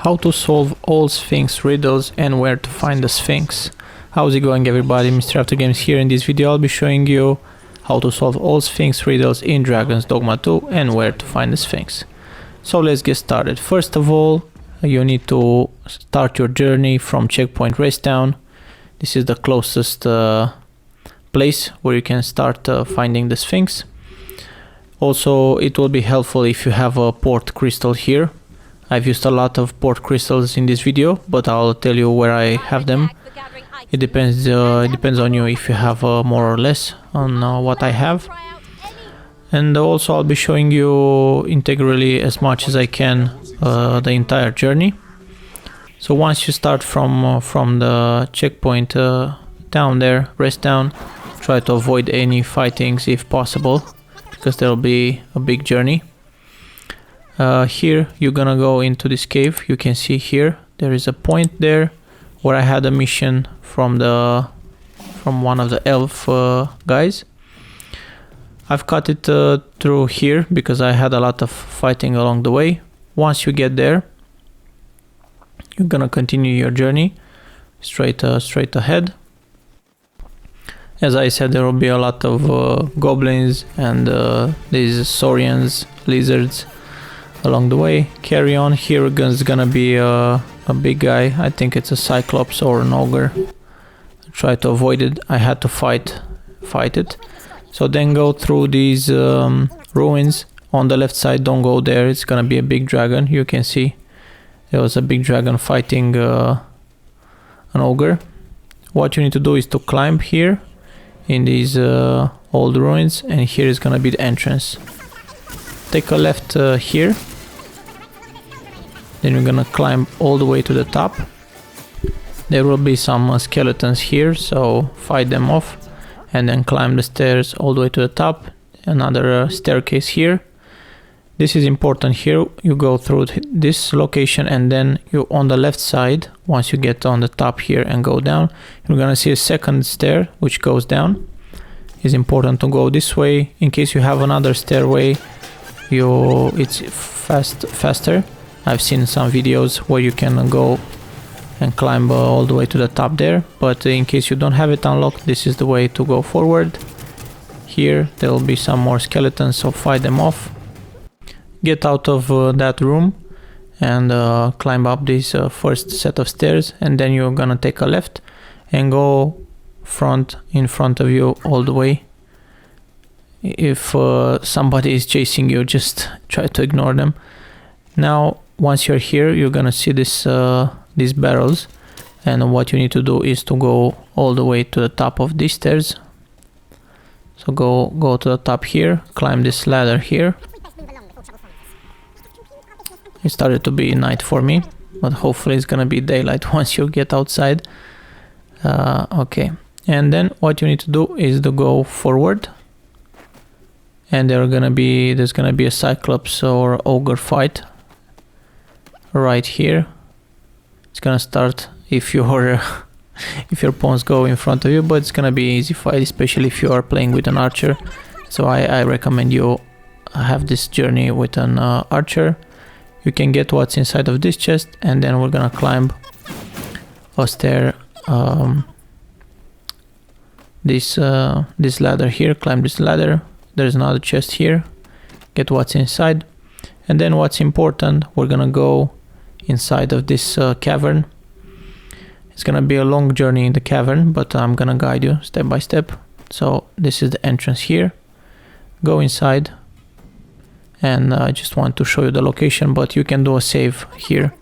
How to solve all Sphinx riddles and where to find the Sphinx. How's it going, everybody? Mr.AfterGames here. In this video I'll be showing you how to solve all Sphinx riddles in Dragon's Dogma 2 and where to find the Sphinx. So let's get started. First of all, you need to start your journey from checkpoint Wakestone. This is the closest place where you can start finding the Sphinx. Also, it will be helpful if you have a Portcrystal here. I've used a lot of Portcrystals in this video, but I'll tell you where I have them. It depends on you if you have more or less on what I have. And also I'll be showing you integrally as much as I can the entire journey. So once you start from the checkpoint down there, rest down, try to avoid any fightings if possible, because there will be a big journey. Here you're gonna go into this cave. You can see here there is a point there where I had a mission from one of the elf guys. I've cut it through here because I had a lot of fighting along the way. Once you get there, you're gonna continue your journey straight ahead. As I said, there will be a lot of goblins and these saurians, lizards along the way. Carry on. Here is gonna be a big guy. I think it's a cyclops or an ogre. Try to avoid it. I had to fight it. So then go through these ruins. On the left side, don't go there. It's gonna be a big dragon. You can see there was a big dragon fighting an ogre. What you need to do is to climb here in these old ruins, and here is gonna be the entrance. Take a left here. Then you're gonna climb all the way to the top. There will be some skeletons here, so fight them off and then climb the stairs all the way to the top. Another staircase here. This is important here. You go through this location and then you on the left side, once you get on the top here and go down, you're gonna see a second stair which goes down. It's important to go this way. In case you have another stairway, it's faster. I've seen some videos where you can go and climb all the way to the top there, but in case you don't have it unlocked, this is the way to go forward. Here there will be some more skeletons, so fight them off. Get out of that room and climb up this first set of stairs, and then you're gonna take a left and go in front of you all the way. If somebody is chasing you, just try to ignore them. Now once you're here, you're gonna see these barrels, and what you need to do is to go all the way to the top of these stairs. So go to the top here, climb this ladder here. It started to be night for me, but hopefully it's gonna be daylight once you get outside. Okay, and then what you need to do is to go forward, and there's gonna be a cyclops or ogre fight right here. It's gonna start if your pawns go in front of you, but it's gonna be an easy fight, especially if you are playing with an archer. So I recommend you have this journey with an archer. You can get what's inside of this chest, and then we're gonna climb a stair, this ladder here. Climb this ladder. There's another chest here. Get what's inside, and then what's important, we're gonna go inside of this cavern. It's gonna be a long journey in the cavern, but I'm gonna guide you step by step. So this is the entrance here. Go inside, and I just want to show you the location, but you can do a save here.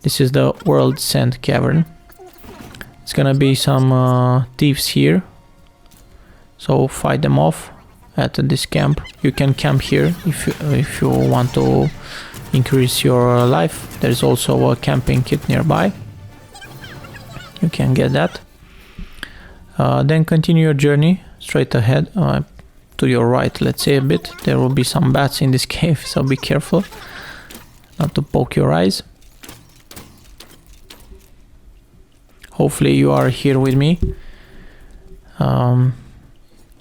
This is the World Sand Cavern. It's gonna be some thieves here, so fight them off at this camp. You can camp here if you want to increase your life. There's also a camping kit nearby. You can get that. Then continue your journey straight ahead. To your right, let's say a bit. There will be some bats in this cave, so be careful not to poke your eyes. Hopefully you are here with me.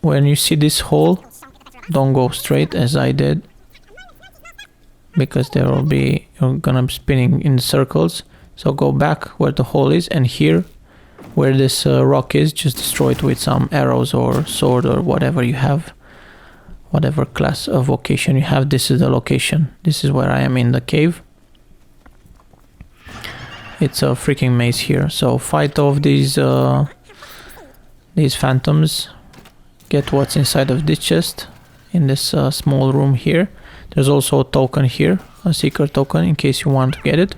When you see this hole, don't go straight as I did. because you're gonna be spinning in circles. So go back where the hole is, and here where this rock is, just destroy it with some arrows or sword or whatever you have, whatever class of vocation you have. This is the location. This is where I am in the cave. It's a freaking maze here. So fight off these phantoms. Get what's inside of this chest in this small room here. There's also a token here, a secret token, in case you want to get it.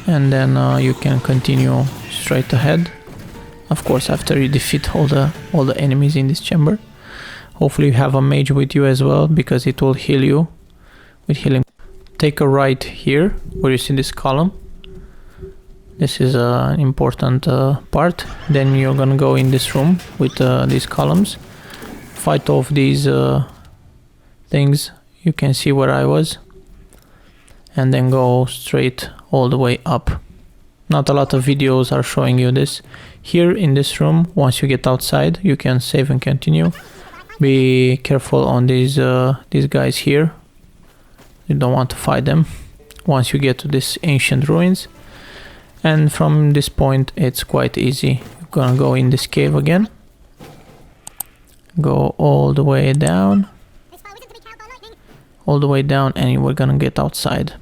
And then you can continue straight ahead. Of course, after you defeat all the enemies in this chamber. Hopefully you have a mage with you as well, because it will heal you with healing. Take a right here where you see this column. This is an important part. Then you're gonna go in this room with these columns. Fight off these things. You can see where I was. And then go straight all the way up. Not a lot of videos are showing you this. Here in this room, once you get outside, you can save and continue. Be careful on these guys here. You don't want to fight them once you get to this ancient ruins. And from this point it's quite easy. You're gonna go in this cave again. Go all the way down. All the way down, and we're gonna get outside.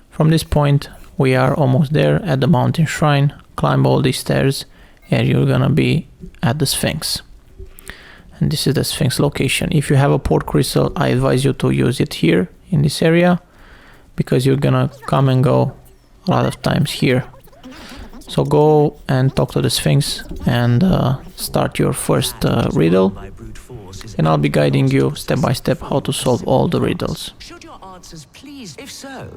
From this point we are almost there at the mountain shrine. Climb all these stairs and you're gonna be at the Sphinx. And this is the Sphinx location. If you have a Portcrystal, I advise you to use it here in this area, because you're gonna come and go a lot of times here. So go and talk to the Sphinx and start your first riddle, and I'll be guiding you step by step how to solve all the riddles. Should your answers please? If so,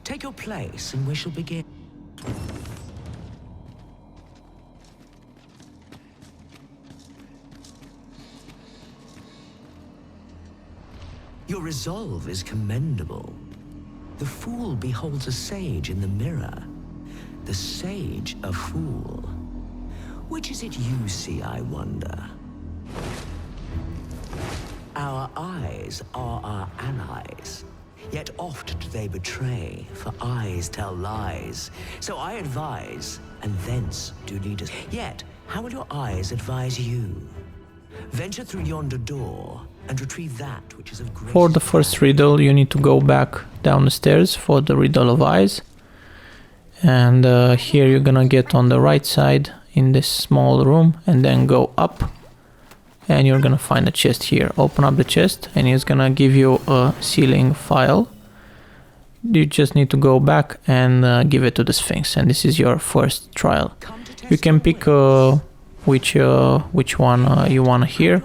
take your place and we shall begin. Your resolve is commendable. The fool beholds a sage in the mirror. The sage a fool. Which is it you see, I wonder? Our eyes are our allies. Yet oft do they betray, for eyes tell lies. So I advise, and thence do lead us. Yet, how will your eyes advise you? Venture through yonder door, and retrieve that which is of great. For the first riddle, you need to go back down the stairs for the Riddle of Eyes. And here you're gonna get on the right side in this small room, and then go up. And you're gonna find a chest here. Open up the chest, and it's gonna give you a Sealing Phial. You just need to go back and give it to the Sphinx, and this is your first trial. You can pick which one you wanna hear.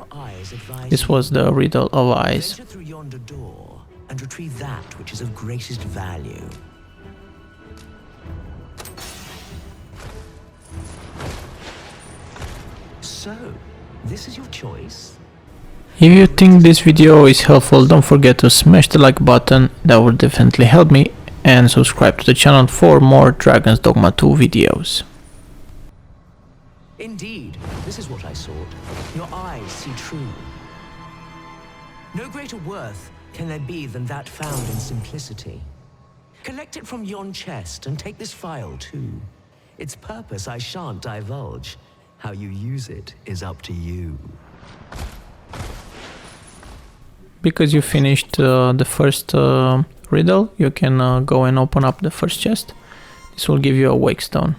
This was the Riddle of Eyes. Venture through yonder door and retrieve that which is of greatest value. So, this is your choice. If you think this video is helpful, don't forget to smash the like button, that would definitely help me, and subscribe to the channel for more Dragon's Dogma 2 videos. Indeed, this is what I sought. Your eyes see true. No greater worth can there be than that found in simplicity. Collect it from yon chest and take this phial too. Its purpose I shan't divulge. How you use it is up to you. Because you finished the first riddle, you can go and open up the first chest. This will give you a Wakestone.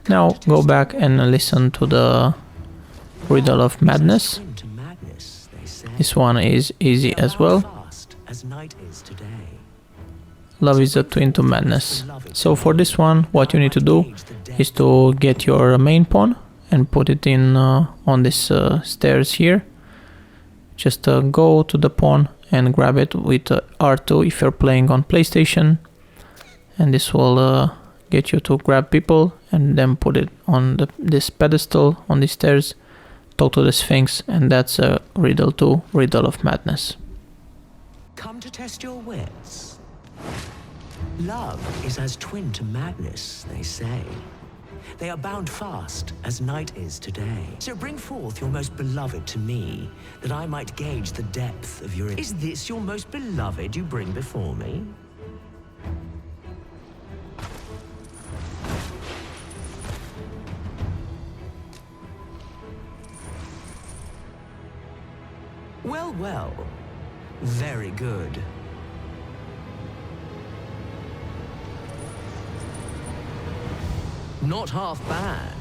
Now go back and listen to the Riddle of Madness. This one is easy as well. Love is a twin to madness. So for this one, what you need to do is to get your main pawn and put it in on this stairs here. Just go to the pawn and grab it with R2 if you're playing on PlayStation, and this will get you to grab people and then put it on this pedestal on the stairs. Talk to the Sphinx, and that's a riddle 2, Riddle of Madness. Come to test your wits. Love is as twin to madness, they say. They are bound fast, as night is today. So bring forth your most beloved to me, that I might gauge the depth of your... Is this your most beloved you bring before me? Well, well. Very good. Not half bad.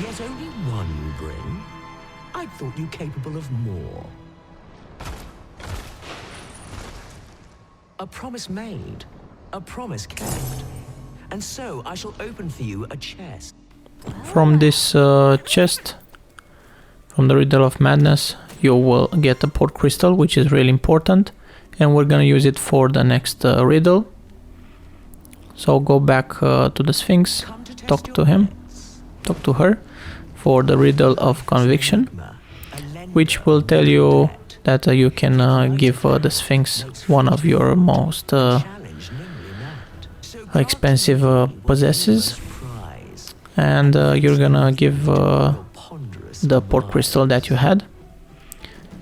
Yet only one you bring? I thought you capable of more. A promise made, a promise kept. And so I shall open for you a chest. From this chest, from the Riddle of Madness, you will get a Portcrystal, which is really important, and we're gonna use it for the next riddle. So go back to the Sphinx, talk to him, talk to her, for the Riddle of Conviction, which will tell you that you can give the Sphinx one of your most expensive possessions, and you're gonna give the Portcrystal that you had,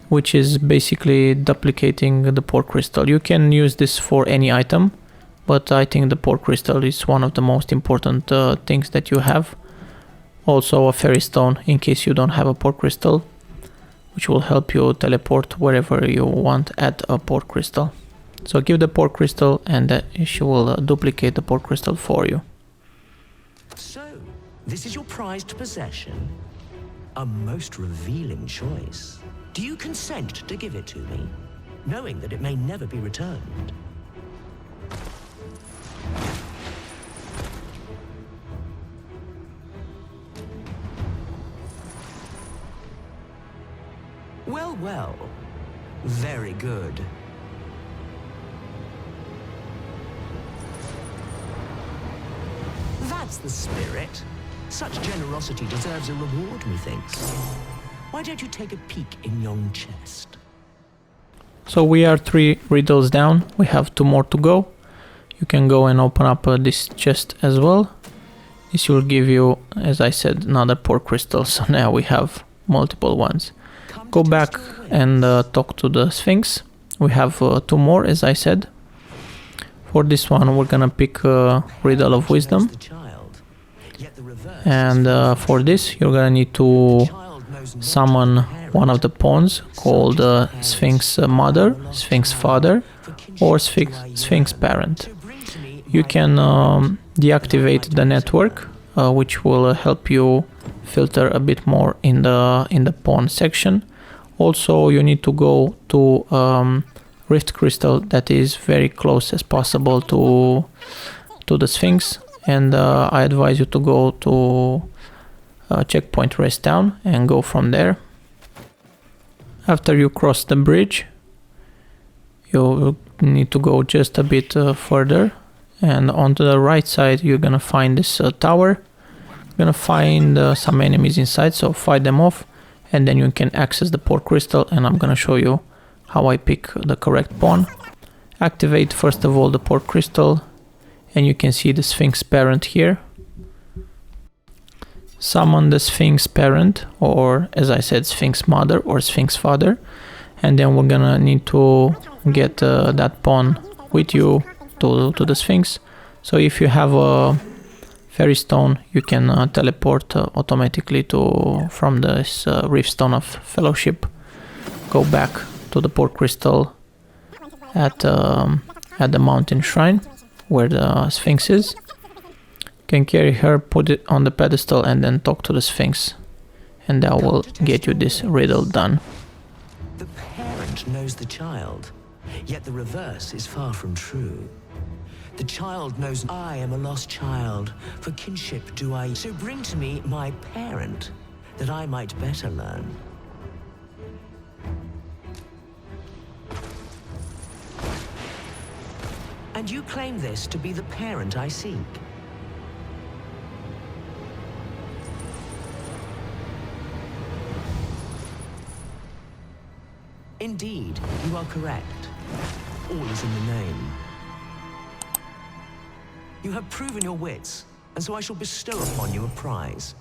which is basically duplicating the Portcrystal. You can use this for any item, but I think the Portcrystal is one of the most important things that you have. Also a fairy stone in case you don't have a Portcrystal, which will help you teleport wherever you want at a Portcrystal. So give the Portcrystal and she will duplicate the Portcrystal for you. So, this is your prized possession? A most revealing choice. Do you consent to give it to me, knowing that it may never be returned? Well, well. Very good. That's the spirit. Such generosity deserves a reward, methinks. Why don't you take a peek in yon chest? So we are 3 riddles down, we have 2 more to go. You can go and open up this chest as well. This will give you, as I said, another Portcrystal, so now we have multiple ones. Go back and talk to the Sphinx. We have 2 more, as I said. For this one we're gonna pick Riddle of Wisdom. And for this you're gonna need to summon one of the pawns called Sphinx Mother, Sphinx Father, or Sphinx Parent. You can deactivate the network, which will help you filter a bit more in the pawn section. Also, you need to go to Rift Crystal that is very close as possible to the Sphinx, and I advise you to go to checkpoint Rest Town and go from there. After you cross the bridge, you need to go just a bit further, and onto the right side you're gonna find this tower. You're gonna find some enemies inside, so fight them off, and then you can access the Portcrystal, and I'm gonna show you how I pick the correct pawn. Activate first of all the Portcrystal, and you can see the Sphinx Parent here. Summon the Sphinx Parent, or as I said, Sphinx Mother or Sphinx Father, and then we're gonna need to get that pawn with you to the Sphinx. So if you have a fairy stone, you can teleport automatically from this Rift Stone of Fellowship. Go back to the Portcrystal at the mountain shrine where the Sphinx is. Can carry her, put it on the pedestal, and then talk to the Sphinx, and that will get you this riddle done. The parent knows the child, yet the reverse is far from true. The child knows I am a lost child, for kinship do I. So bring to me my parent, that I might better learn. And you claim this to be the parent I seek. Indeed, you are correct. All is in the name. You have proven your wits, and so I shall bestow upon you a prize.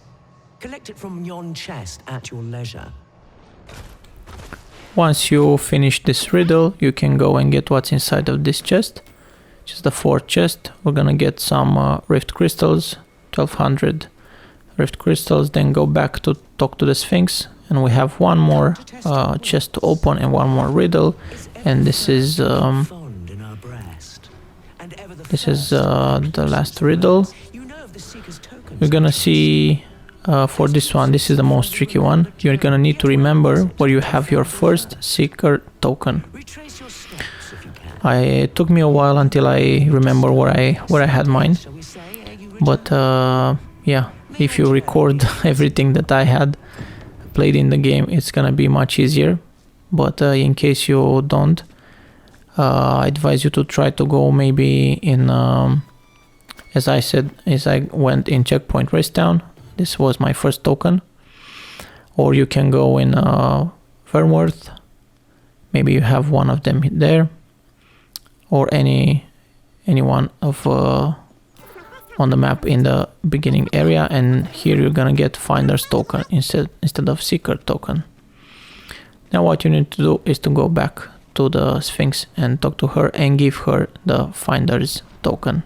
Collect it from yon chest at your leisure. Once you finish this riddle, you can go and get what's inside of this chest. Just the fourth chest. We're gonna get some rift crystals, 1200 rift crystals, then go back to talk to the Sphinx, and we have one more chest to open and one more riddle, and this is the last riddle. You're gonna see for this one, this is the most tricky one. You're gonna need to remember where you have your first seeker token. It took me a while until I remember where I had mine, but yeah, if you record everything that I had played in the game, it's gonna be much easier. But in case you don't, I advise you to try to go maybe in, as I said, as I went in Checkpoint Rest Town. This was my first token. Or you can go in Fernworth. Maybe you have one of them there. Or any one of on the map in the beginning area, and here you're gonna get Finder's token instead of Seeker token. Now what you need to do is to go back to the Sphinx and talk to her and give her the Finder's token.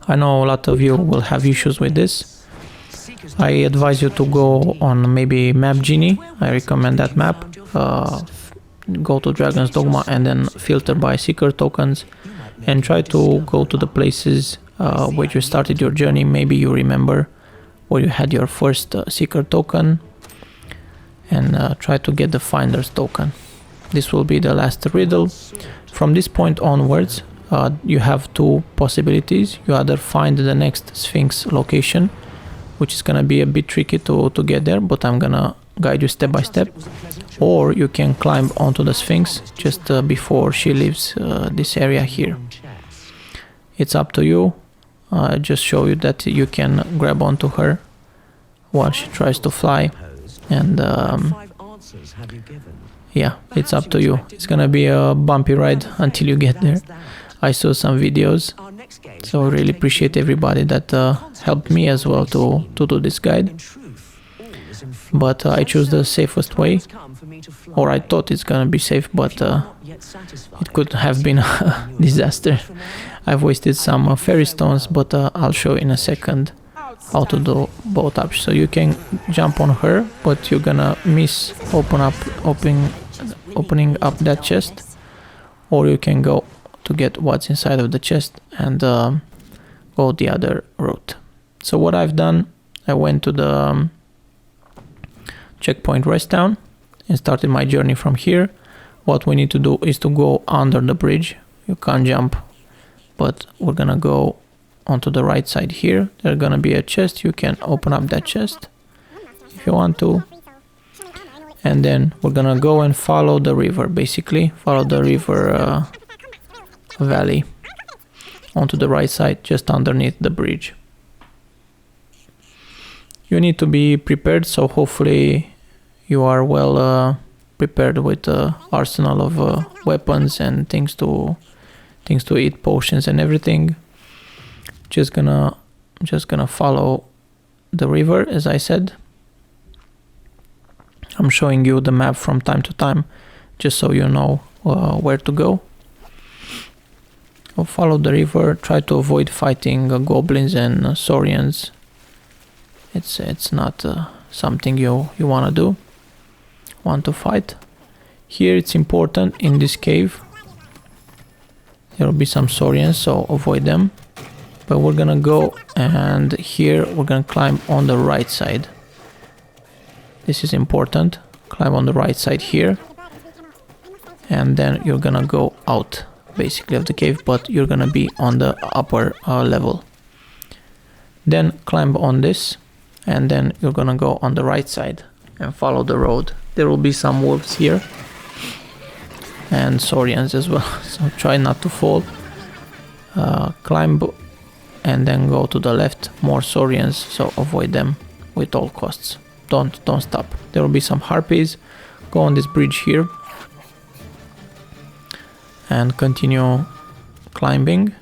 I know a lot of you will have issues with this. I advise you to go on maybe Map Genie. I recommend that map. Go to Dragon's Dogma and then filter by Seeker tokens, and try to go to the places where you started your journey. Maybe you remember where you had your first Seeker token, and try to get the Finder's token. This will be the last riddle. From this point onwards, you have two possibilities. You either find the next Sphinx location, which is gonna be a bit tricky to get there, but I'm gonna guide you step by step, or you can climb onto the Sphinx just before she leaves this area here. It's up to you. I just show you that you can grab onto her while she tries to fly, and yeah, it's up to you. It's gonna be a bumpy ride until you get there. I saw some videos, so I really appreciate everybody that helped me as well to do this guide. But I chose the safest way, or I thought it's gonna be safe, but it could have been a disaster. I've wasted some fairy stones, but I'll show in a second how to do both options. So you can jump on her, but you're gonna miss opening up that chest, or you can go to get what's inside of the chest and go the other route. So what I've done, I went to the Checkpoint Rest Town and started my journey from here. What we need to do is to go under the bridge. You can't jump, but we're gonna go onto the right side here. There's gonna be a chest. You can open up that chest if you want to, and then we're gonna go and follow the river. Basically follow the river valley onto the right side, just underneath the bridge. You need to be prepared, so hopefully you are well prepared with arsenal of weapons and things to eat, potions and everything. Just gonna follow the river, as I said. I'm showing you the map from time to time, just so you know where to go. Follow the river. Try to avoid fighting goblins and saurians. It's not something you want to fight. Here it's important in this cave. There will be some saurians, so avoid them. But we're gonna go, and here we're gonna climb on the right side. This is important. Climb on the right side here, and then you're gonna go out basically of the cave, but you're gonna be on the upper level. Then climb on this, and then you're gonna go on the right side and follow the road. There will be some wolves here and saurians as well, so try not to fall. Climb and then go to the left. More saurians, so avoid them with all costs. Don't stop. There will be some harpies. Go on this bridge here and continue climbing.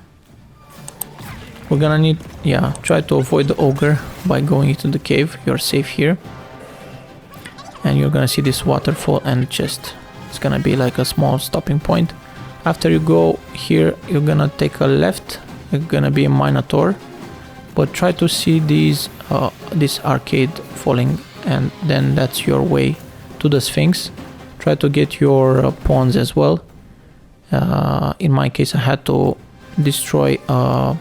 We're gonna need, yeah, try to avoid the ogre by going into the cave. You're safe here. And you're gonna see this waterfall and the chest. It's gonna be like a small stopping point. After you go here, you're gonna take a left. You're gonna be a minotaur. But try to see these, this arcade falling, and then that's your way to the Sphinx. Try to get your pawns as well. In my case, I had to destroy a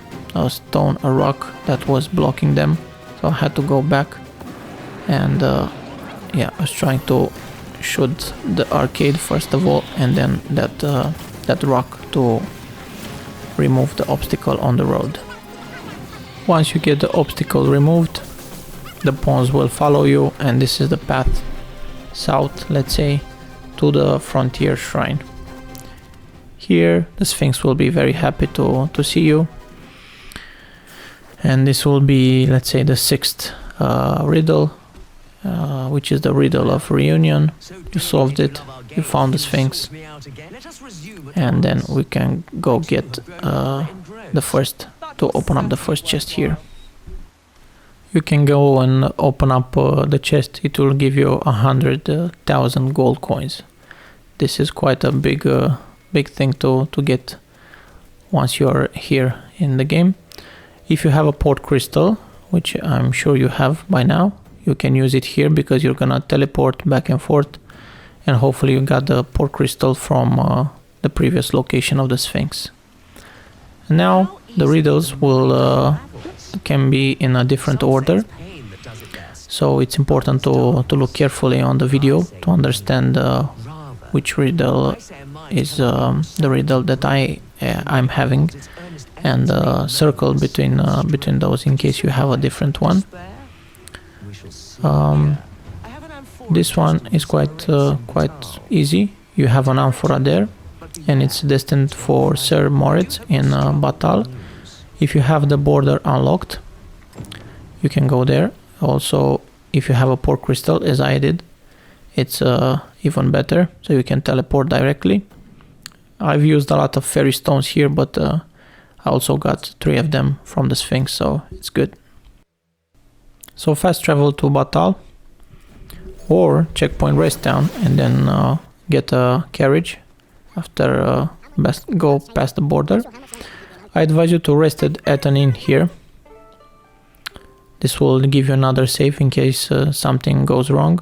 stone, a rock that was blocking them, so I had to go back. And yeah, I was trying to shoot the arcade first of all, and then that rock to remove the obstacle on the road. Once you get the obstacle removed, the pawns will follow you, and this is the path south, let's say, to the frontier shrine. Here the Sphinx will be very happy to see you, and this will be, let's say, the 6th riddle, which is the Riddle of Reunion. You solved it, you found the Sphinx, and then we can go get the first, to open up the first chest here. You can go and open up the chest. It will give you 100,000 gold coins. This is quite a big thing to get once you're here in the game. If you have a Portcrystal, which I'm sure you have by now, you can use it here because you're gonna teleport back and forth, and hopefully you got the Portcrystal from the previous location of the Sphinx. Now the riddles will can be in a different order, so it's important to look carefully on the video to understand which riddle is the riddle that I'm having, and circle between those in case you have a different one. This one is quite easy. You have an amphora there, and it's destined for Sir Moritz in Batal. If you have the border unlocked, you can go there. Also, if you have a Portcrystal, as I did, it's even better, so you can teleport directly. I've used a lot of fairy stones here, but I also got 3 of them from the Sphinx, so it's good. So fast travel to Batal, or checkpoint rest down, and then get a carriage after go past the border. I advise you to rest at an inn here. This will give you another save in case something goes wrong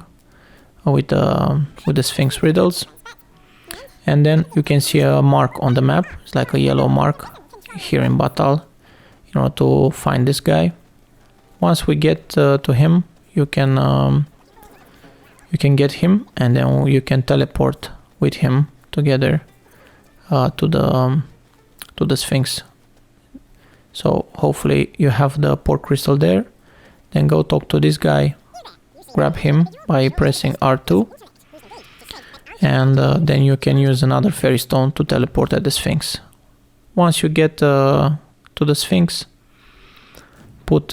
with the Sphinx riddles. And then you can see a mark on the map. It's like a yellow mark here in Batal, in order to find this guy. Once we get to him, you can get him, and then you can teleport with him together to the Sphinx. So hopefully you have the Portcrystal there. Then go talk to this guy, grab him by pressing R2, and then you can use another fairy stone to teleport at the Sphinx. Once you get to the Sphinx, put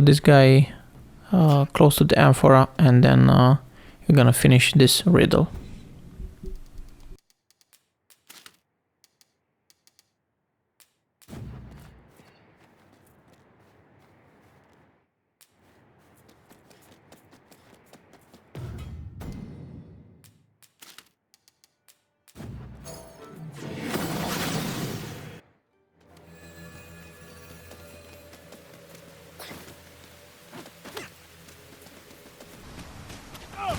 this guy close to the amphora, and then you're gonna finish this riddle.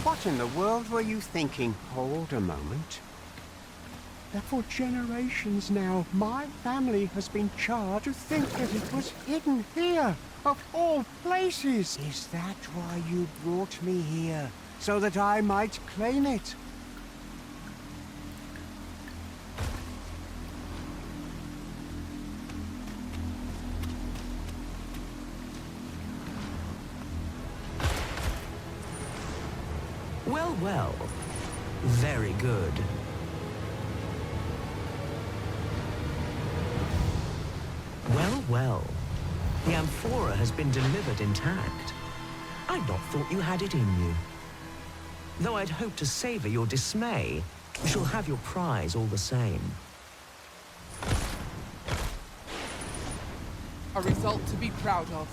What in the world were you thinking? Hold a moment. That for generations now, my family has been charged to think that it was hidden here, of all places. Is that why you brought me here? So that I might claim it? Well, well. Very good. Well, well. The amphora has been delivered intact. I'd not thought you had it in you. Though I'd hoped to savor your dismay, you shall have your prize all the same. A result to be proud of.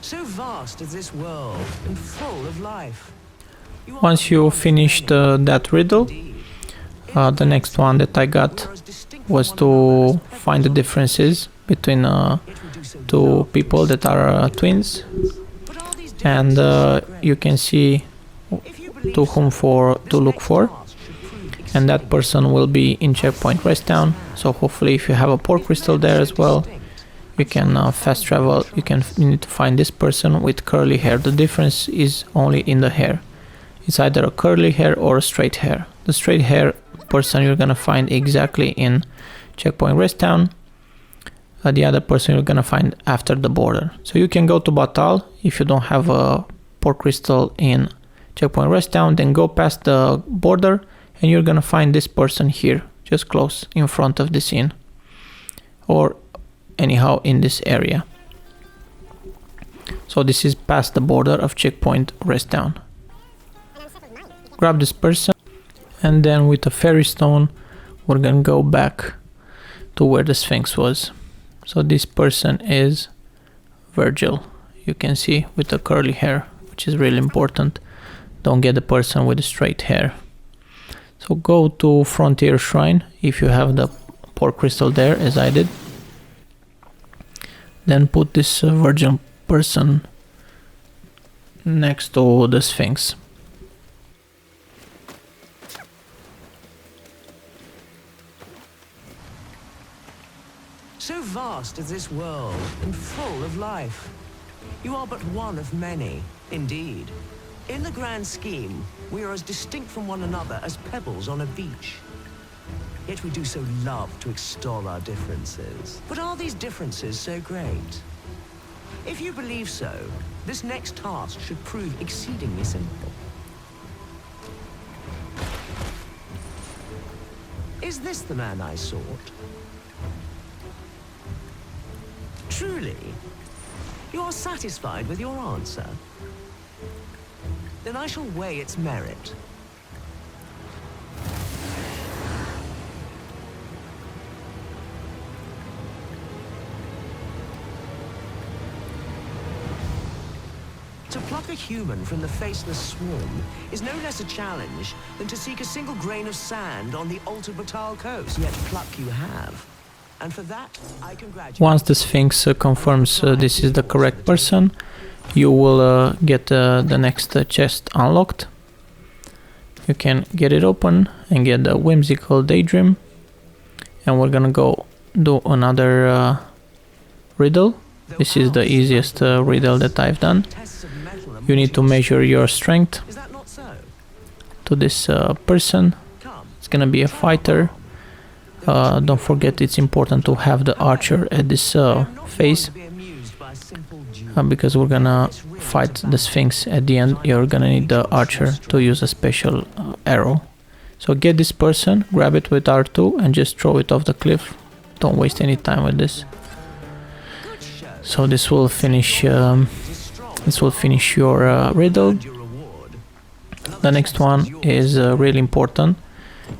So vast is this world and full of life. Once you finished that riddle, the next one that I got was to find the differences between two people that are twins, and you can see to whom to look for, and that person will be in checkpoint rest down. So hopefully if you have a Portcrystal there as well, you can fast travel. You need to find this person with curly hair. The difference is only in the hair. It's either a curly hair or a straight hair. The straight hair person you're gonna find exactly in checkpoint rest town. The other person you're gonna find after the border. So you can go to Batal if you don't have a Portcrystal in checkpoint rest town, then go past the border and you're gonna find this person here, just close in front of this inn, or anyhow in this area. So this is past the border of checkpoint rest down. Grab this person, and then with a fairy stone we're gonna go back to where the Sphinx was. So this person is Virgil, you can see, with the curly hair, which is really important. Don't get the person with the straight hair. So go to Frontier Shrine if you have the Portcrystal there, as I did. Then put this Virgin person next to the Sphinx. So vast is this world and full of life. You are but one of many, indeed. In the grand scheme, we are as distinct from one another as pebbles on a beach. Yet we do so love to extol our differences. But are these differences so great? If you believe so, this next task should prove exceedingly simple. Is this the man I sought? Truly? You are satisfied with your answer? Then I shall weigh its merit. To pluck a human from the faceless swarm is no less a challenge than to seek a single grain of sand on the altered Batal coast. Yet pluck you have. And for that, I congratulate you. Once the Sphinx confirms this is the correct person, you will get the next chest unlocked. You can get it open and get the whimsical daydream. And we're gonna go do another riddle. This is the easiest riddle that I've done. You need to measure your strength to this person. It's gonna be a fighter. Don't forget, it's important to have the archer at this phase, because we're gonna fight the Sphinx at the end. You're gonna need the archer to use a special arrow. So get this person, grab it with R2 and just throw it off the cliff. Don't waste any time with this. So this will finish your riddle. The next one is really important.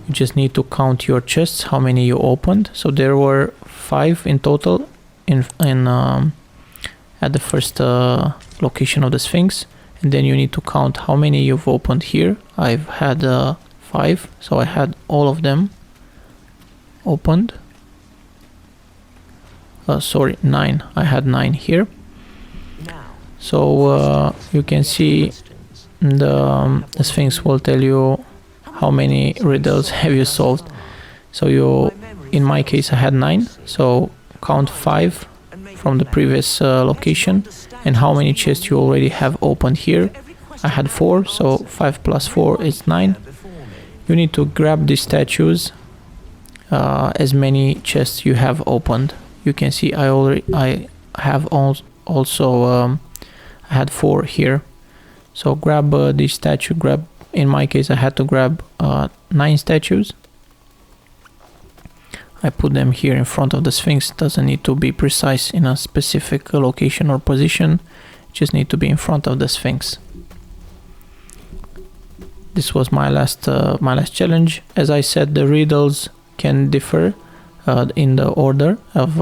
You just need to count your chests, how many you opened. So there were 5 in total at the first location of the Sphinx, and then you need to count how many you've opened here. I've had 5, so I had all of them opened. Sorry, 9. I had 9 here. So you can see the Sphinx will tell you how many riddles have you solved. So in my case I had 9, so count 5 from the previous location, and how many chests you already have opened here. I had 4, so 5 plus 4 is 9. You need to grab these statues, as many chests you have opened. You can see I have also I had 4 here. So grab this statue. In my case I had to grab 9 statues. I put them here in front of the Sphinx. Doesn't need to be precise in a specific location or position, just need to be in front of the Sphinx. This was my last challenge. As I said, the riddles can differ in the order of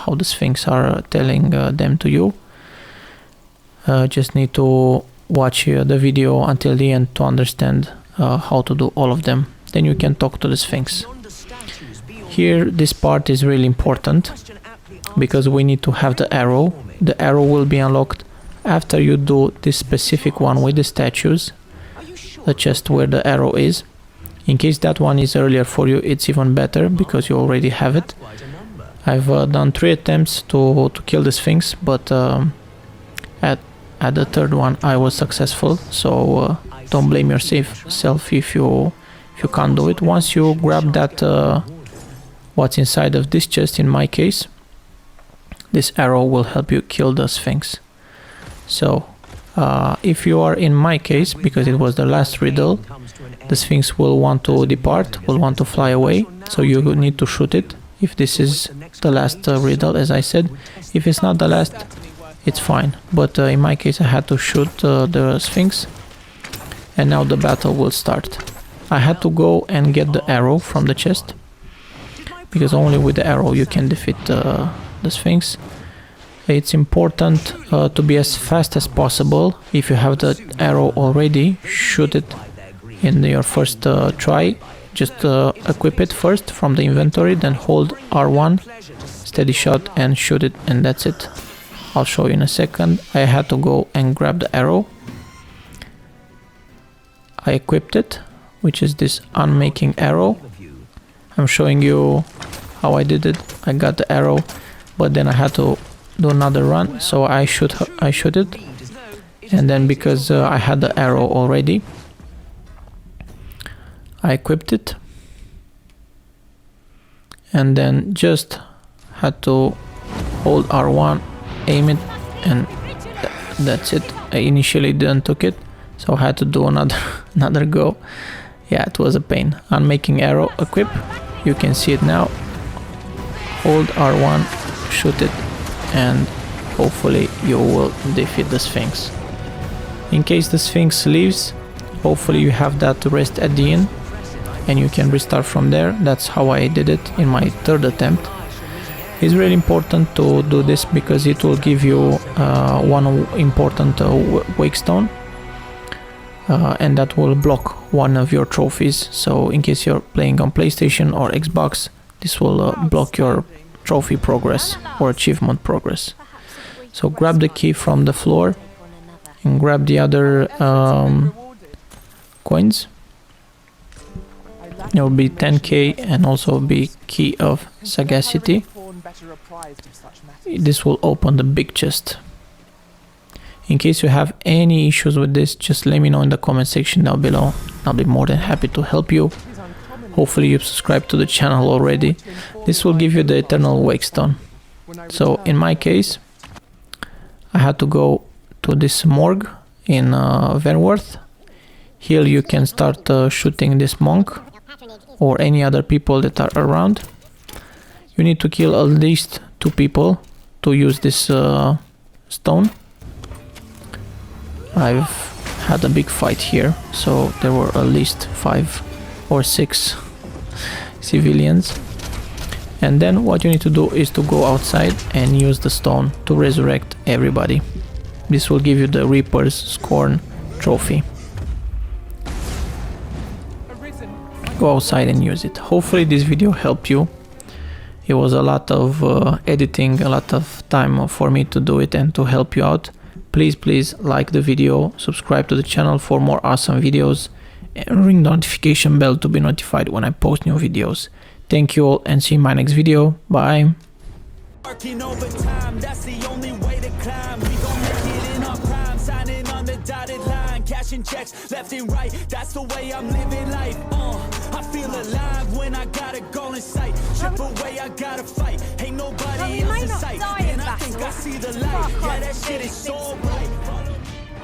how the Sphinx are telling them to you. Just need to watch the video until the end to understand how to do all of them. Then you can talk to the Sphinx. Here, this part is really important because we need to have the arrow. The arrow will be unlocked after you do this specific one with the statues, the chest where the arrow is. In case that one is earlier for you, it's even better because you already have it. I've done 3 attempts to kill the Sphinx, but at the 3rd one I was successful, so don't blame yourself if you can't do it. Once you grab that what's inside of this chest, in my case, this arrow will help you kill the Sphinx. So if you are in my case, because it was the last riddle, the Sphinx will want to depart, will want to fly away, so you need to shoot it. If this is the last riddle, as I said, if it's not the last, it's fine. But in my case I had to shoot the Sphinx, and now the battle will start. I had to go and get the arrow from the chest, because only with the arrow you can defeat the Sphinx. It's important to be as fast as possible. If you have the arrow already, shoot it in your first try. Just equip it first from the inventory, then hold R1, steady shot, and shoot it, and that's it. I'll show you in a second. I had to go and grab the arrow. I equipped it, which is this unmaking arrow. I'm showing you how I did it. I got the arrow, but then I had to do another run, so I shoot it, and then because I had the arrow already, I equipped it, and then just had to hold R1, aim it, and that's it. I initially didn't took it, so I had to do another go. Yeah, it was a pain. Unmaking arrow, equip. You can see it now. Hold R1, shoot it, and hopefully you will defeat the Sphinx. In case the Sphinx leaves, hopefully you have that rest at the end and you can restart from there. That's how I did it in my 3rd attempt. It's really important to do this because it will give you one important Wakestone, and that will block one of your trophies. So in case you're playing on PlayStation or Xbox, this will block your trophy progress or achievement progress. So grab the key from the floor and grab the other coins. There will be 10k and also be key of sagacity. This will open the big chest. In case you have any issues with this, just let me know in the comment section down below. I'll be more than happy to help you. Hopefully you've subscribed to the channel already. This will give you the eternal Wakestone. So in my case, I had to go to this morgue in Venworth. Here you can start shooting this monk or any other people that are around. You need to kill at least 2 people to use this stone. I've had a big fight here, so there were at least 5 or 6 civilians. And then what you need to do is to go outside and use the stone to resurrect everybody. This will give you the Reaper's Scorn trophy. Go outside and use it. Hopefully this video helped you. It was a lot of editing, a lot of time for me to do it and to help you out. Please like the video, subscribe to the channel for more awesome videos, and ring the notification bell to be notified when I post new videos. Thank you all and see you in my next video. Bye. Working overtime, that's the only way to climb. We gon' make it in our prime, signing on the dotted line. cashing checks left and right. That's the way I'm living life. I feel alive when I got a goal in sight. Chip away, I gotta fight. Ain't nobody else in sight. And I think I see the light. Yeah, that shit is so bright.